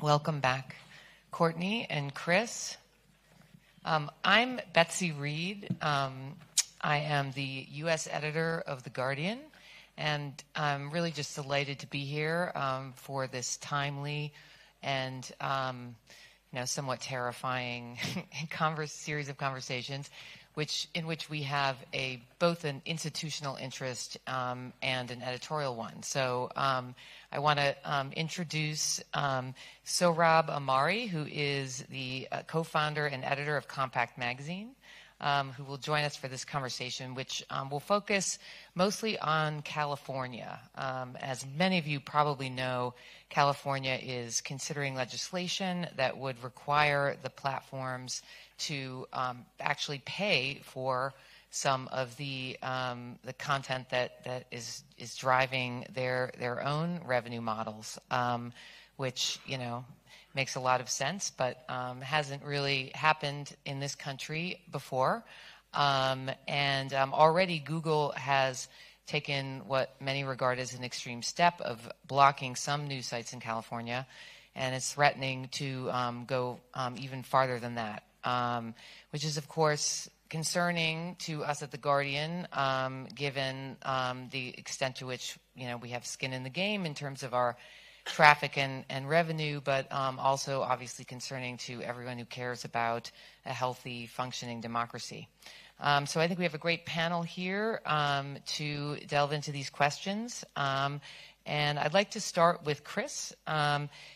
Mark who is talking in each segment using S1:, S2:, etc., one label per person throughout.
S1: Welcome back, Courtney and Chris. I'm Betsy Reed. I am the U.S. editor of The Guardian, and I'm really just delighted to be here for this timely and somewhat terrifying series of conversations, in which we have both an institutional interest and an editorial one. So I want to introduce Sohrab Ahmari, who is the co-founder and editor of Compact Magazine, who will join us for this conversation, which will focus mostly on California. As many of you probably know, California is considering legislation that would require the platforms to actually pay for some of the content that is driving their own revenue models, which makes a lot of sense, but hasn't really happened in this country before. And already Google has taken what many regard as an extreme step of blocking some news sites in California, and it's threatening to go even farther than that, which is, of course, concerning to us at The Guardian, given the extent to which we have skin in the game in terms of our traffic and revenue, but also obviously concerning to everyone who cares about a healthy, functioning democracy. So I think we have a great panel here to delve into these questions. And I'd like to start with Chris.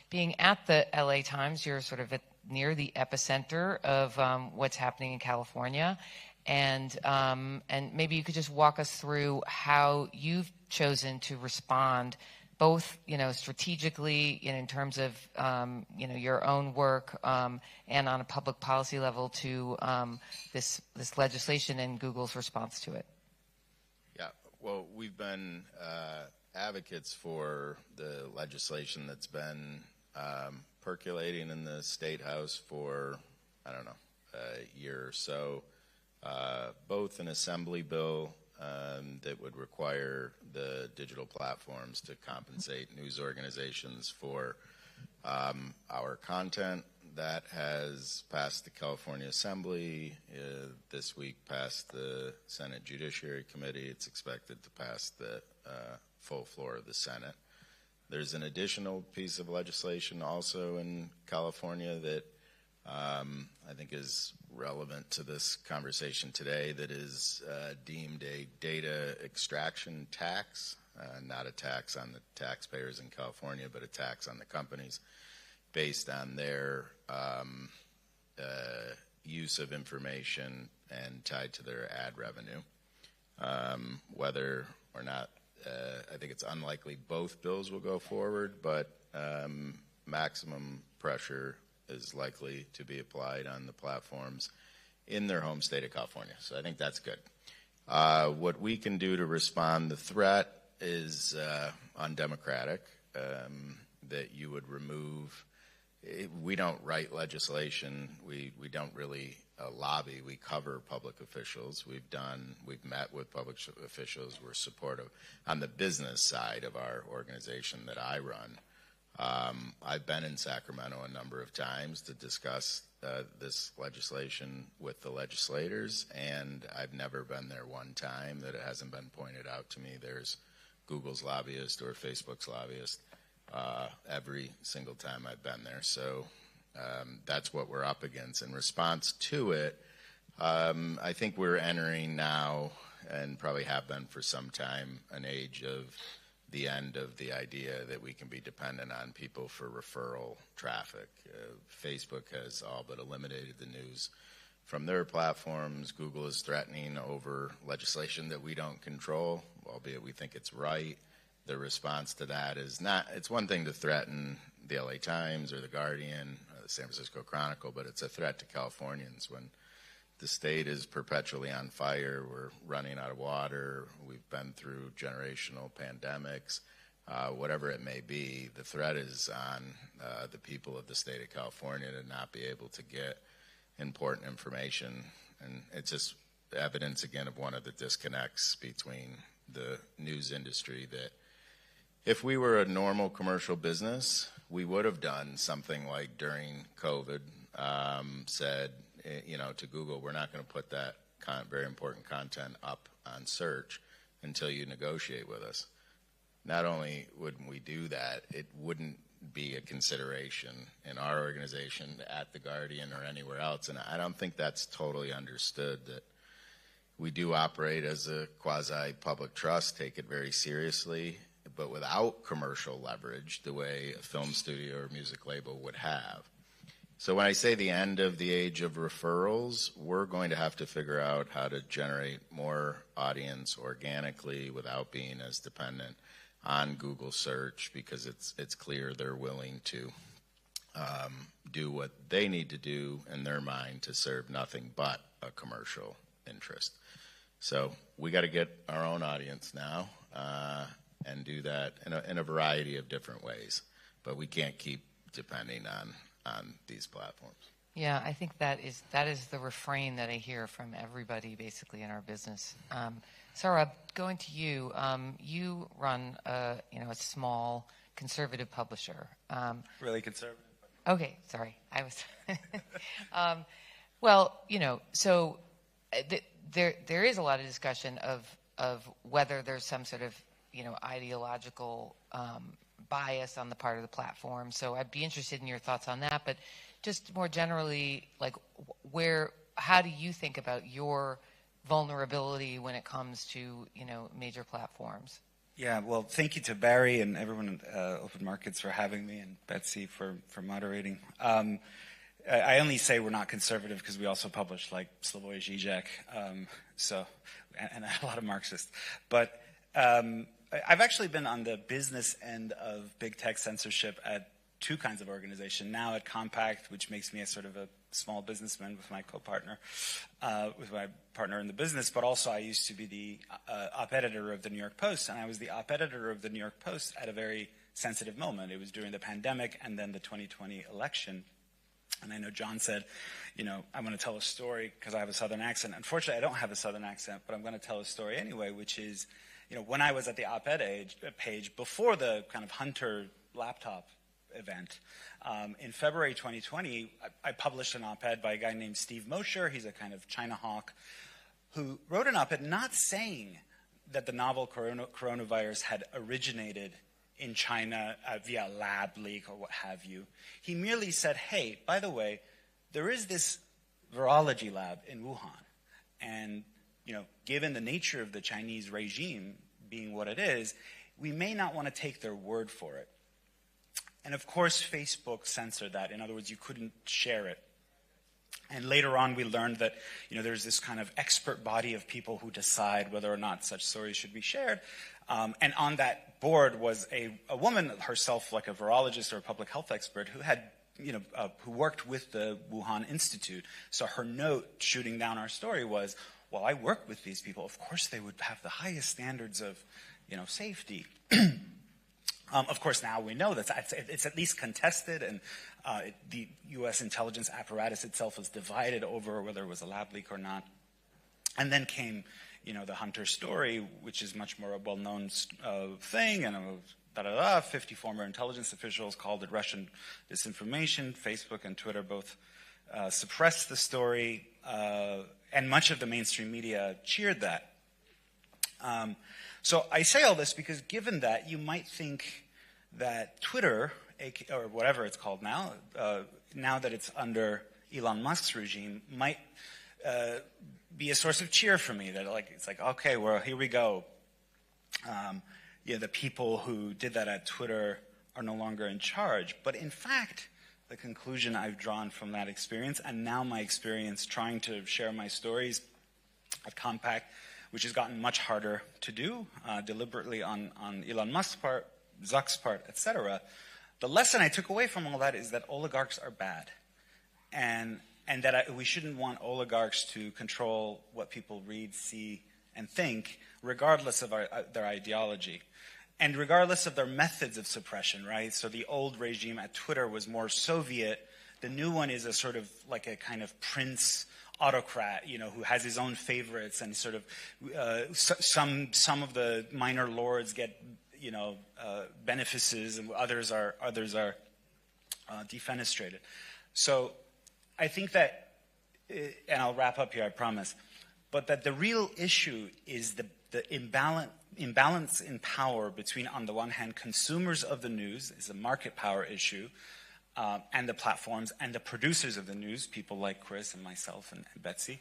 S1: Being at the LA Times, you're sort of near the epicenter of what's happening in California. And maybe you could just walk us through how you've chosen to respond, both strategically in terms of your own work and on a public policy level to this legislation and Google's response to it.
S2: Yeah, well, we've been advocates for the legislation that's been percolating in the State House for, I don't know, a year or so, both an assembly bill that would require the digital platforms to compensate news organizations for our content. That has passed the California Assembly, this week passed the Senate Judiciary Committee. It's expected to pass the full floor of the Senate. There's an additional piece of legislation also in California that I think is relevant to this conversation today, that is deemed a data extraction tax, not a tax on the taxpayers in California, but a tax on the companies based on their use of information and tied to their ad revenue. Whether or not, I think it's unlikely both bills will go forward, but maximum pressure is likely to be applied on the platforms in their home state of California. So I think that's good. What we can do to respond, the threat is undemocratic, that you would remove. We don't write legislation. We don't really lobby. We cover public officials. We've met with public officials. We're supportive on the business side of our organization that I run. I've been in Sacramento a number of times to discuss this legislation with the legislators, and I've never been there one time that it hasn't been pointed out to me there's Google's lobbyist or Facebook's lobbyist every single time I've been there. So that's what we're up against. In response to it, I think we're entering now, and probably have been for some time, an age of the end of the idea that we can be dependent on people for referral traffic. Facebook has all but eliminated the news from their platforms. Google is threatening over legislation that we don't control, albeit we think it's right. The response to that is not, it's one thing to threaten the LA Times or the Guardian, or the San Francisco Chronicle, but it's a threat to Californians when the state is perpetually on fire. We're running out of water. We've been through generational pandemics. Whatever it may be, the threat is on the people of the state of California to not be able to get important information. And it's just evidence, again, of one of the disconnects between the news industry, that if we were a normal commercial business, we would have done something like during COVID, said, to Google, we're not going to put that very important content up on search until you negotiate with us. Not only wouldn't we do that, it wouldn't be a consideration in our organization, at The Guardian, or anywhere else. And I don't think that's totally understood, that we do operate as a quasi-public trust, take it very seriously, but without commercial leverage the way a film studio or music label would have. So when I say the end of the age of referrals, we're going to have to figure out how to generate more audience organically without being as dependent on Google search, because it's clear they're willing to do what they need to do in their mind to serve nothing but a commercial interest. So we got to get our own audience now and do that in a variety of different ways. But we can't keep depending on these platforms.
S1: Yeah, I think that is the refrain that I hear from everybody basically in our business. Sarah, going to you. You run a small conservative publisher.
S3: Really conservative.
S1: Okay, sorry, I was. Well, so there is a lot of discussion of whether there's some sort of ideological bias on the part of the platform. So I'd be interested in your thoughts on that. But just more generally, like how do you think about your vulnerability when it comes to major platforms?
S3: Yeah, well, thank you to Barry and everyone at Open Markets for having me, and Betsy for moderating. I only say we're not conservative because we also publish like Slavoj Žižek, and a lot of Marxists. But I've actually been on the business end of big tech censorship at two kinds of organization. Now at Compact, which makes me a sort of a small businessman with my co-partner, with my partner in the business, but also I used to be the op editor of the New York Post, and I was the op editor of the New York Post at a very sensitive moment. It was during the pandemic and then the 2020 election. And I know John said, I want to tell a story because I have a Southern accent. Unfortunately, I don't have a Southern accent, but I'm going to tell a story anyway, which is, when I was at the op-ed page before the kind of Hunter laptop event, in February 2020, I published an op-ed by a guy named Steve Mosher. He's a kind of China hawk who wrote an op-ed not saying that the novel coronavirus had originated in China via a lab leak or what have you. He merely said, hey, by the way, there is this virology lab in Wuhan. And, given the nature of the Chinese regime being what it is, we may not want to take their word for it. And of course, Facebook censored that. In other words, you couldn't share it. And later on, we learned that, there's this kind of expert body of people who decide whether or not such stories should be shared. And on that board was a woman herself, like a virologist or a public health expert, who had, who worked with the Wuhan Institute. So her note shooting down our story was, well, I work with these people. Of course, they would have the highest standards of, safety. Of course, now we know that it's at least contested, and the U.S. intelligence apparatus itself was divided over whether it was a lab leak or not. And then came, the Hunter story, which is much more a well-known thing, and 50 former intelligence officials called it Russian disinformation. Facebook and Twitter both suppressed the story, and much of the mainstream media cheered that. So I say all this because given that, you might think that Twitter, or whatever it's called now, now that it's under Elon Musk's regime, might be a source of cheer for me. That it's like, okay, well, here we go. The people who did that at Twitter are no longer in charge. But in fact, the conclusion I've drawn from that experience, and now my experience trying to share my stories at Compact, which has gotten much harder to do, deliberately on Elon Musk's part, Zuck's part, etc. The lesson I took away from all that is that oligarchs are bad, and that we shouldn't want oligarchs to control what people read, see, and think, regardless of their ideology. And regardless of their methods of suppression, right? So the old regime at Twitter was more Soviet. The new one is a sort of like a kind of prince autocrat, who has his own favorites, and sort of some of the minor lords get, benefices, and others are defenestrated. So I think that, and I'll wrap up here, I promise, but that the real issue is the imbalance in power between, on the one hand, consumers of the news is a market power issue, and the platforms, and the producers of the news, people like Chris and myself and Betsy.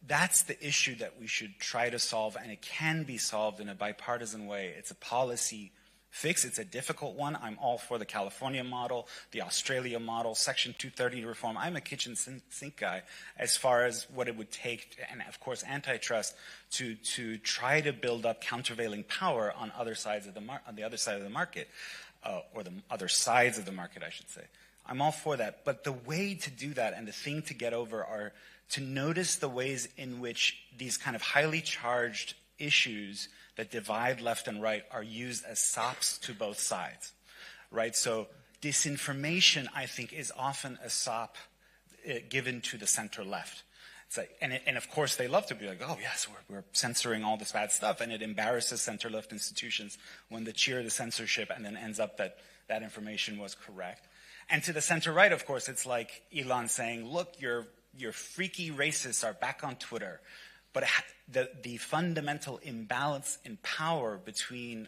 S3: That's the issue that we should try to solve, and it can be solved in a bipartisan way. It's a policy fix. It's a difficult one. I'm all for the California model, the Australia model, Section 230 reform. I'm a kitchen sink guy as far as what it would take, and of course antitrust, to try to build up countervailing power on other sides of on the other side of the market, or the other sides of the market, I should say. I'm all for that. But the way to do that and the thing to get over are to notice the ways in which these kind of highly charged issues that divide left and right are used as sops to both sides, right? So disinformation, I think, is often a sop given to the center left. It's like, and of course they love to be like, oh yes, we're censoring all this bad stuff, and it embarrasses center left institutions when they cheer the censorship and then ends up that that information was correct. And to the center right, of course, it's like Elon saying, look, your freaky racists are back on Twitter. But the fundamental imbalance in power between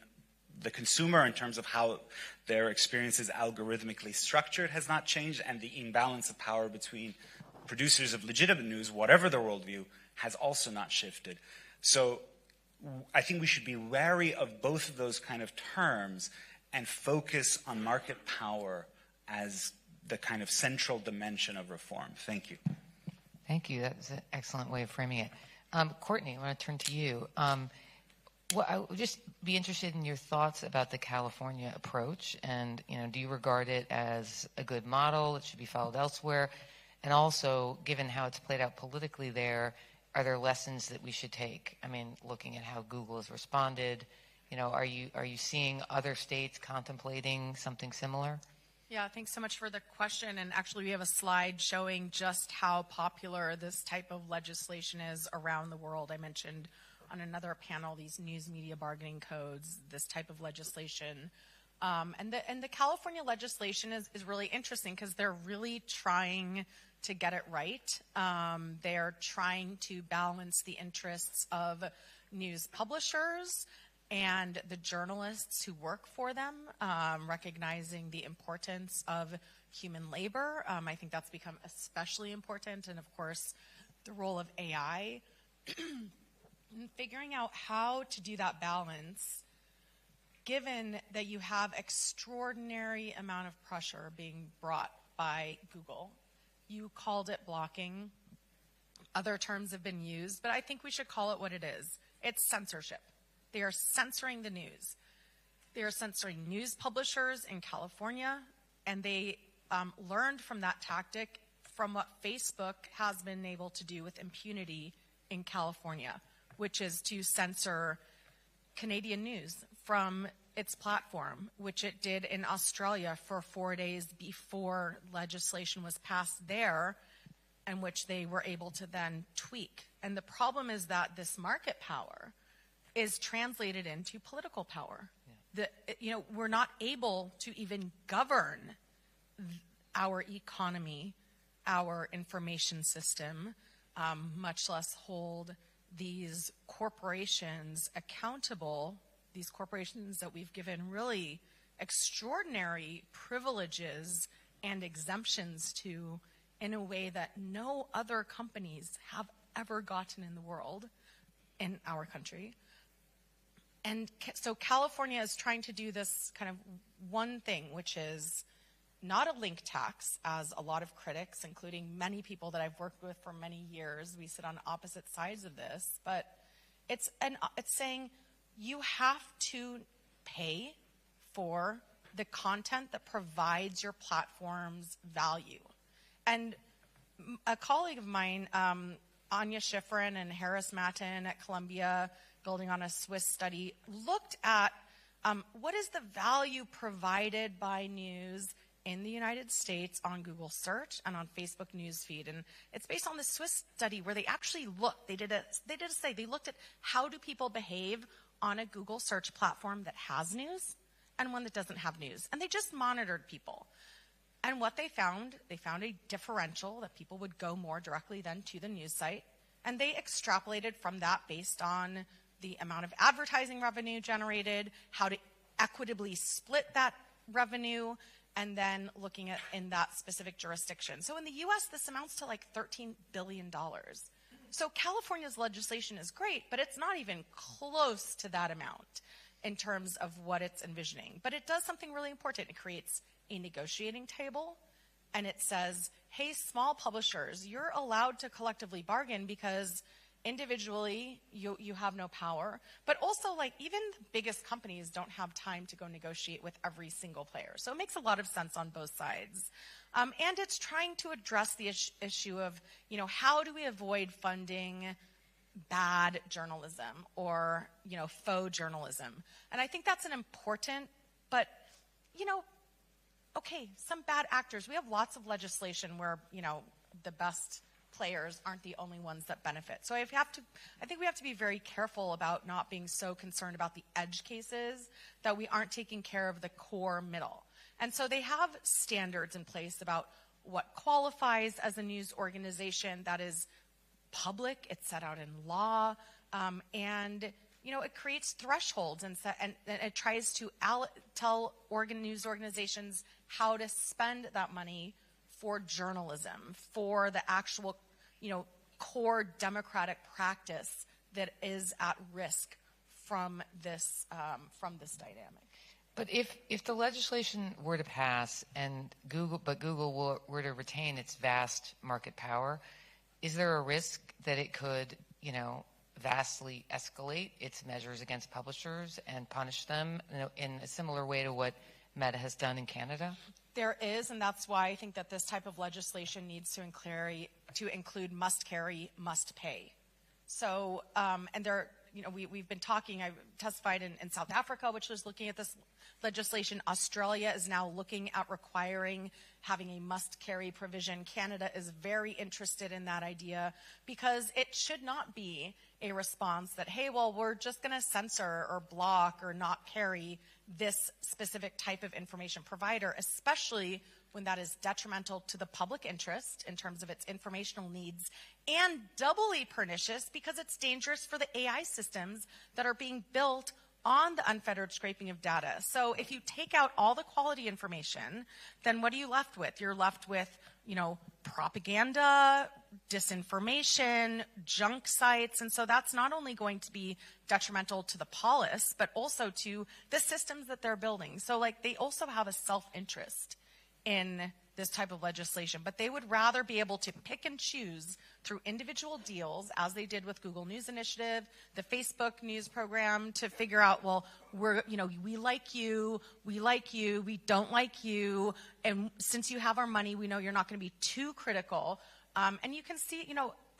S3: the consumer in terms of how their experience is algorithmically structured has not changed, and the imbalance of power between producers of legitimate news, whatever their worldview, has also not shifted. So I think we should be wary of both of those kind of terms and focus on market power as the kind of central dimension of reform. Thank you.
S1: Thank you. That was an excellent way of framing it. Courtney, I want to turn to you. Well, I would just be interested in your thoughts about the California approach, and do you regard it as a good model that should be followed elsewhere? And also, given how it's played out politically there, are there lessons that we should take? I mean, looking at how Google has responded, are you seeing other states contemplating something similar?
S4: Yeah, thanks so much for the question. And actually, we have a slide showing just how popular this type of legislation is around the world. I mentioned on another panel these news media bargaining codes, this type of legislation. And the California legislation is really interesting because they're really trying to get it right. They're trying to balance the interests of news publishers and the journalists who work for them, recognizing the importance of human labor. I think that's become especially important, and of course, the role of AI. And figuring out how to do that balance, given that you have extraordinary amount of pressure being brought by Google. You called it blocking. Other terms have been used, but I think we should call it what it is. It's censorship. They are censoring the news. They are censoring news publishers in California, and they learned from that tactic from what Facebook has been able to do with impunity in California, which is to censor Canadian news from its platform, which it did in Australia for 4 days before legislation was passed there, and which they were able to then tweak. And the problem is that this market power is translated into political power. Yeah. We're not able to even govern our economy, our information system, much less hold these corporations accountable, these corporations that we've given really extraordinary privileges and exemptions to in a way that no other companies have ever gotten in the world, in our country. And so California is trying to do this kind of one thing, which is not a link tax, as a lot of critics, including many people that I've worked with for many years, we sit on opposite sides of this, but it's saying you have to pay for the content that provides your platform's value. And a colleague of mine, Anya Schifrin and Harris Matten at Columbia, building on a Swiss study, looked at what is the value provided by news in the United States on Google search and on Facebook newsfeed. And it's based on the Swiss study where they actually looked, they looked at how do people behave on a Google search platform that has news and one that doesn't have news. And they just monitored people. And what they found a differential that people would go more directly then to the news site. And they extrapolated from that based on the amount of advertising revenue generated, how to equitably split that revenue, and then looking at in that specific jurisdiction. So in the US, this amounts to like $13 billion. So California's legislation is great, but it's not even close to that amount in terms of what it's envisioning. But it does something really important. It creates a negotiating table, and it says, hey, small publishers, you're allowed to collectively bargain because individually you have no power. But also, like, even the biggest companies don't have time to go negotiate with every single player. So it makes a lot of sense on both sides. And it's trying to address the issue of, how do we avoid funding bad journalism or, faux journalism? And I think that's an important, but, okay, some bad actors. We have lots of legislation where, the best players aren't the only ones that benefit. So I think we have to be very careful about not being so concerned about the edge cases that we aren't taking care of the core middle. And so they have standards in place about what qualifies as a news organization that is public. It's set out in law, and it creates thresholds and it tries to tell news organizations how to spend that money for journalism, for the actual, core democratic practice that is at risk from this dynamic.
S1: But if the legislation were to pass and Google were to retain its vast market power, is there a risk that it could, vastly escalate its measures against publishers and punish them in a similar way to what Meta has done in Canada?
S4: There is, and that's why I think that this type of legislation needs to include must carry, must pay. So, and there, we've been talking, I've testified in South Africa, which was looking at this legislation. Australia is now looking at requiring having a must carry provision. Canada is very interested in that idea because it should not be a response that, hey, well, we're just going to censor or block or not carry this specific type of information provider, especially when that is detrimental to the public interest in terms of its informational needs, and doubly pernicious because it's dangerous for the AI systems that are being built on the unfettered scraping of data. So if you take out all the quality information, then what are you left with? You're left with, propaganda, disinformation, junk sites. And so that's not only going to be detrimental to the polis, but also to the systems that they're building. So, they also have a self-interest in this type of legislation, but they would rather be able to pick and choose through individual deals, as they did with Google News Initiative, the Facebook News program, to figure out, well, we like you, we don't like you, and since you have our money, we know you're not going to be too critical. And you can see,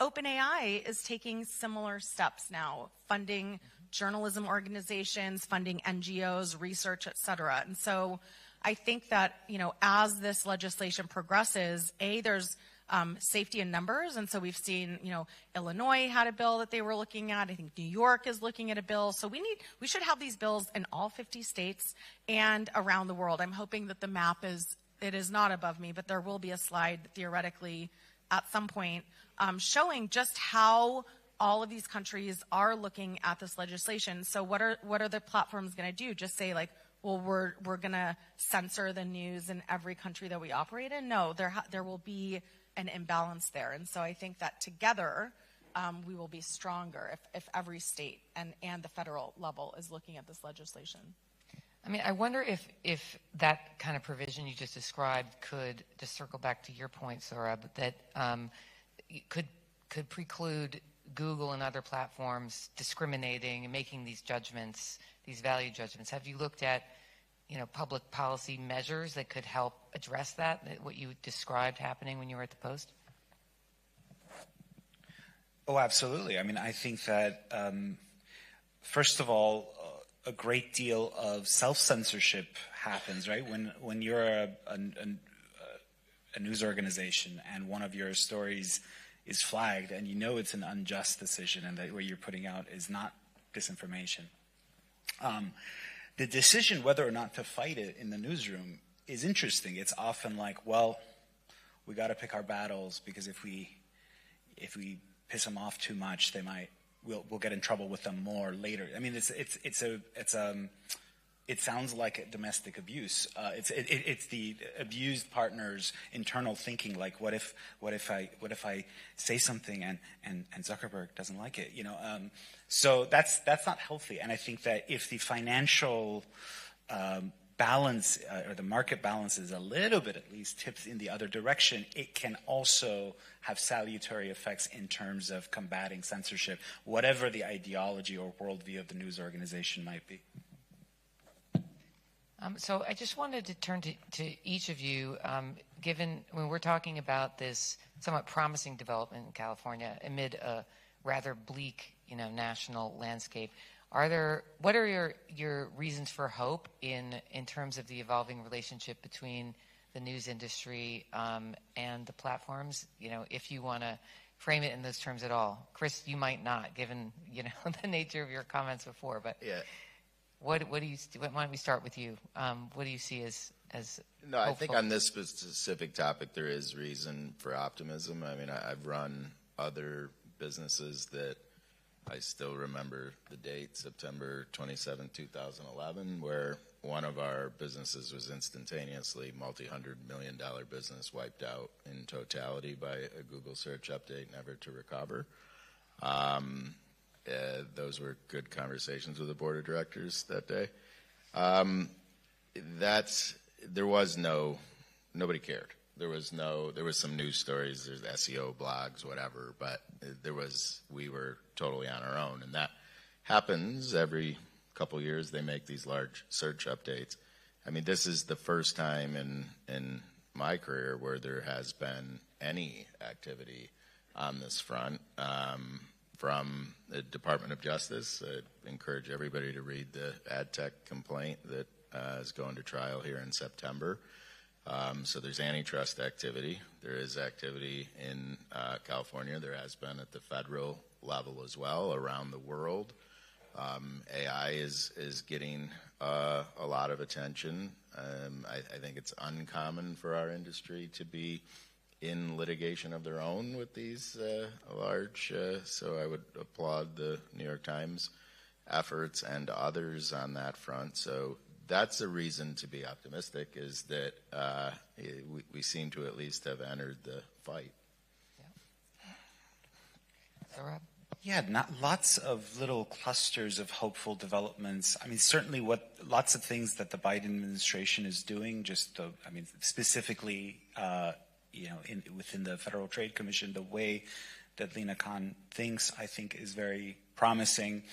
S4: OpenAI is taking similar steps now, funding journalism organizations, funding NGOs, research, et cetera. And so I think that, as this legislation progresses, there's safety in numbers. And so we've seen, Illinois had a bill that they were looking at. I think New York is looking at a bill. So we should have these bills in all 50 states and around the world. I'm hoping that the map it is not above me, but there will be a slide theoretically at some point showing just how all of these countries are looking at this legislation. So what are the platforms going to do? Just say, well, we're going to censor the news in every country that we operate in? No, there will be an imbalance there. And so I think that together we will be stronger if every state and the federal level is looking at this legislation.
S1: I mean, I wonder if that kind of provision you just described could, just circle back to your point, Saurabh, that could preclude Google and other platforms discriminating and making these judgments, these value judgments. Have you looked at, public policy measures that could help address that, what you described happening when you were at the Post?
S3: Oh, absolutely. I mean, I think that, first of all, a great deal of self-censorship happens, right? When you're a news organization and one of your stories is flagged and it's an unjust decision and that what you're putting out is not disinformation. the decision whether or not to fight it in the newsroom is interesting. It's often like, well, we got to pick our battles, because if we piss them off too much, we'll get in trouble with them more later. I mean, it sounds like domestic abuse. It's the abused partner's internal thinking. Like, what if I say something and Zuckerberg doesn't like it? So that's not healthy. And I think that if the financial balance or the market balance is a little bit, at least, tips in the other direction, it can also have salutary effects in terms of combating censorship, whatever the ideology or worldview of the news organization might be.
S1: So I just wanted to turn to each of you, given when we're talking about this somewhat promising development in California amid a rather bleak, national landscape. What are your reasons for hope in terms of the evolving relationship between the news industry and the platforms? If you want to frame it in those terms at all. Chris, you might not, given the nature of your comments before, but. Yeah. Why don't we start with you? What do you see as
S2: No, hopeful? I think on this specific topic there is reason for optimism. I mean, I've run other businesses that I still remember the date, September 27, 2011, where one of our businesses was instantaneously multi-$100-million business wiped out in totality by a Google search update, never to recover. Those were good conversations with the board of directors that day. Nobody cared. There was some news stories, there's SEO blogs, whatever, but we were totally on our own. And that happens every couple years. They make these large search updates. I mean, this is the first time in my career where there has been any activity on this front. From the Department of Justice, I encourage everybody to read the ad tech complaint that is going to trial here in September. So there's antitrust activity. There is activity in California. There has been at the federal level as well, around the world. AI is getting a lot of attention. I think it's uncommon for our industry to be in litigation of their own with these large, so I would applaud the New York Times efforts and others on that front. So that's a reason to be optimistic, is that we seem to at least have entered the fight.
S1: Yeah. So, Rob?
S3: Yeah, lots of little clusters of hopeful developments. I mean, certainly lots of things that the Biden administration is doing, specifically within the Federal Trade Commission, the way that Lina Khan thinks, I think, is very promising.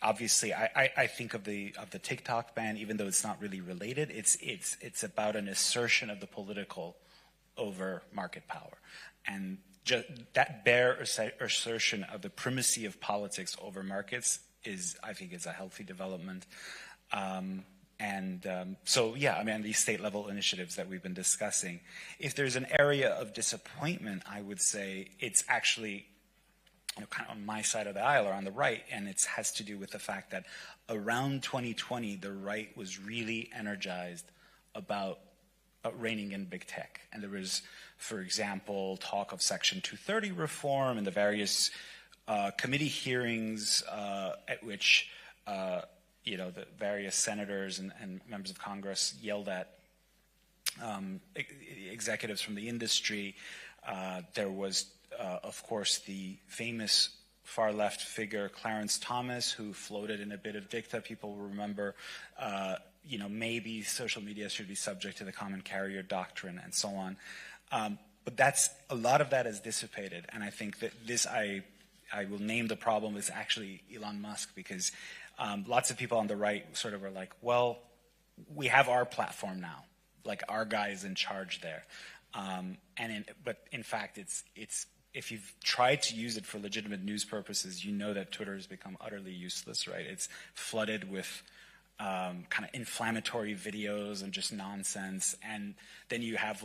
S3: Obviously, I think of the TikTok ban, even though it's not really related. It's about an assertion of the political over market power, and just that bare assertion of the primacy of politics over markets I think, is a healthy development. These state-level initiatives that we've been discussing. If there's an area of disappointment, I would say it's actually kind of on my side of the aisle or on the right, and it has to do with the fact that around 2020, the right was really energized about reining in big tech. And there was, for example, talk of Section 230 reform and the various committee hearings at which the various senators and members of Congress yelled at executives from the industry. There was, of course, the famous far-left figure Clarence Thomas, who floated in a bit of dicta. People will remember, maybe social media should be subject to the common carrier doctrine and so on. But a lot of that is dissipated. And I think that I will name the problem is actually Elon Musk, because lots of people on the right sort of are like, well, we have our platform now. Like, our guy is in charge there. But in fact, it's if you've tried to use it for legitimate news purposes, you know that Twitter has become utterly useless, right? It's flooded with kind of inflammatory videos and just nonsense. And then you have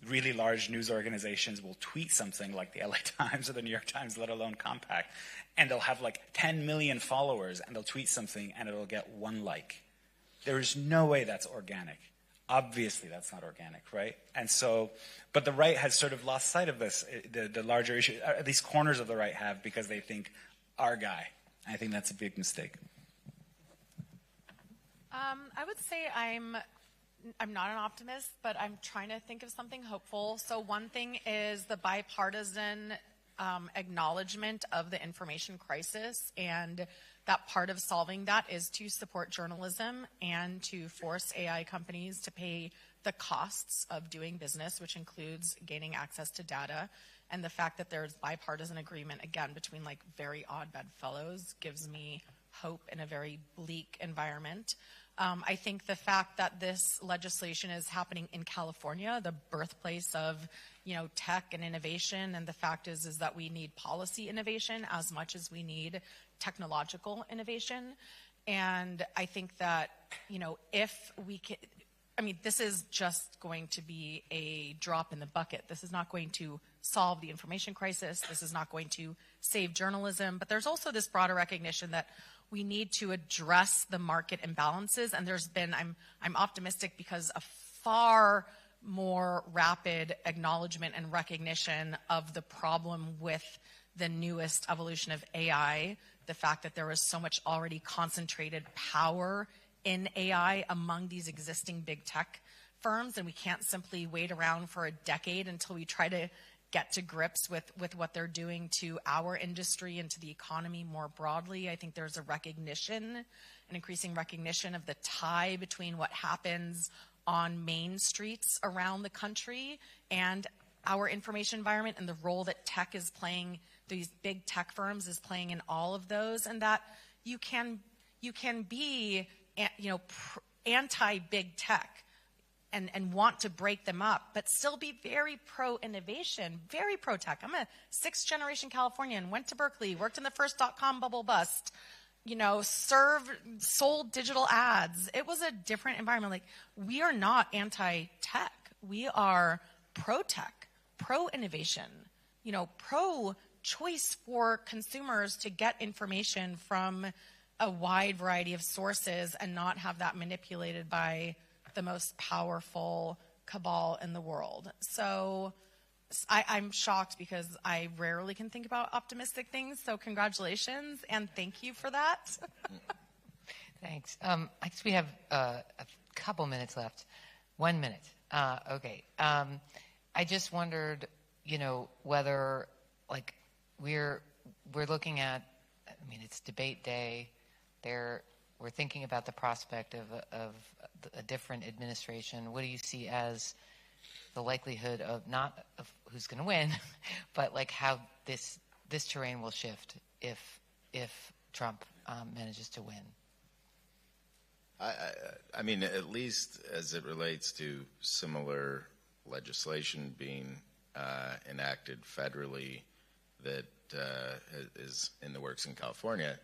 S3: really large news organizations will tweet something like the LA Times or the New York Times, let alone Compact, and they'll have like 10 million followers, and they'll tweet something and it'll get 1 like. There is no way that's organic. Obviously, that's not organic, right? And so, but the right has sort of lost sight of this, the larger issue, at least corners of the right have, because they think our guy. I think that's a big mistake.
S4: I would say I'm not an optimist, but I'm trying to think of something hopeful. So one thing is the bipartisan acknowledgement of the information crisis, and that part of solving that is to support journalism and to force AI companies to pay the costs of doing business, which includes gaining access to data. And the fact that there's bipartisan agreement, again, between like very odd bedfellows gives me hope in a very bleak environment. I think the fact that this legislation is happening in California, the birthplace of, tech and innovation, and the fact is that we need policy innovation as much as we need technological innovation. And I think that, if we can, this is just going to be a drop in the bucket. This is not going to solve the information crisis. This is not going to save journalism. But there's also this broader recognition that we need to address the market imbalances. And there's been, I'm optimistic because a far more rapid acknowledgement and recognition of the problem with the newest evolution of AI, the fact that there is so much already concentrated power in AI among these existing big tech firms, and we can't simply wait around for a decade until we try to get to grips with what they're doing to our industry and to the economy more broadly. I think there's a recognition, an increasing recognition of the tie between what happens on main streets around the country and our information environment, and the role that tech is playing, these big tech firms is playing in all of those, and that you can be anti-big tech and want to break them up, but still be very pro-innovation, very pro-tech. I'm a 6th-generation Californian, went to Berkeley, worked in the first .com bubble bust, sold digital ads. It was a different environment. Like, we are not anti-tech. We are pro-tech, pro-innovation, pro-choice for consumers to get information from a wide variety of sources and not have that manipulated by the most powerful cabal in the world. So I'm shocked because I rarely can think about optimistic things. So congratulations and thank you for that.
S1: Thanks. I guess we have a couple minutes left. 1 minute. Okay. I just wondered, whether we're looking at, it's debate day. We're thinking about the prospect of a different administration. What do you see as the likelihood of not of who's going to win, but how this terrain will shift if Trump manages to win?
S2: At least as it relates to similar legislation being enacted federally that is in the works in California.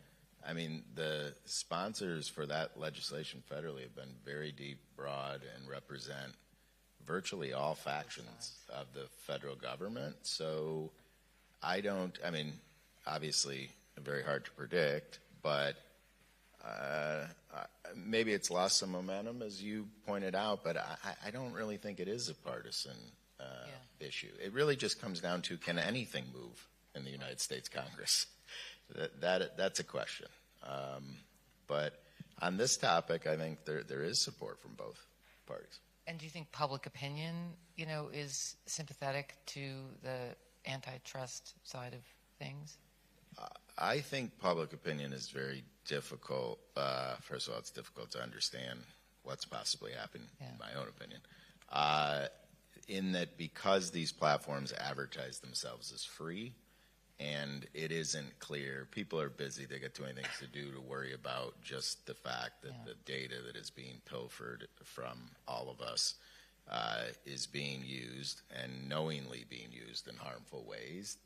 S2: The sponsors for that legislation federally have been very deep, broad, and represent virtually all factions of the federal government. So obviously very hard to predict, but maybe it's lost some momentum, as you pointed out, but I don't really think it is a partisan issue. It really just comes down to, can anything move in the United States Congress? That's a question. But on this topic, I think there is support from both parties.
S1: And do you think public opinion, is sympathetic to the antitrust side of things?
S2: I think public opinion is very difficult. First of all, it's difficult to understand what's possibly happening, in my own opinion. In that, because these platforms advertise themselves as free, and it isn't clear. People are busy. They got too many things to do to worry about just the fact that the data that is being pilfered from all of us is being used and knowingly being used in harmful ways.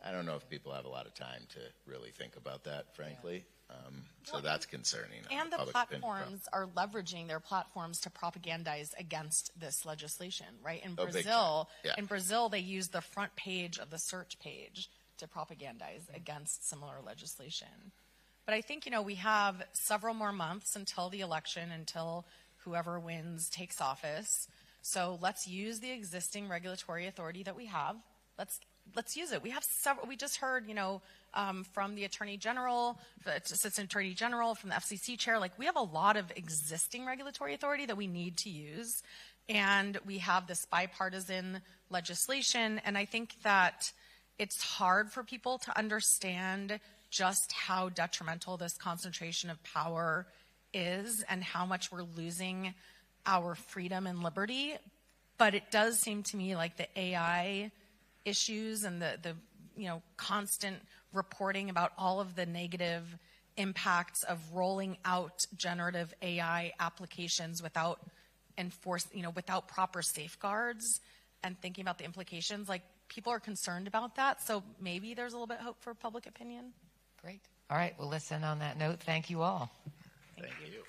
S2: I don't know if people have a lot of time to really think about that, frankly. So that's concerning. on
S4: And the
S2: public opinion front.
S4: platforms are leveraging their platforms to propagandize against this legislation, right? In
S2: Oh, big
S4: Brazil,
S2: time. Yeah.
S4: in Brazil, they use the front page of the search page to propagandize against similar legislation. But I think, we have several more months until the election, until whoever wins takes office. So let's use the existing regulatory authority that we have. Let's use it. We have several. We just heard, from the Attorney General, the Assistant Attorney General, from the FCC chair. Like, we have a lot of existing regulatory authority that we need to use, and we have this bipartisan legislation. And I think that it's hard for people to understand just how detrimental this concentration of power is and how much we're losing our freedom and liberty. But it does seem to me like the AI issues and the constant reporting about all of the negative impacts of rolling out generative AI applications without without proper safeguards and thinking about the implications, like, people are concerned about that. So maybe there's a little bit of hope for public opinion.
S1: Great. All right. Well, listen, on that note, thank you all.
S2: Thank you.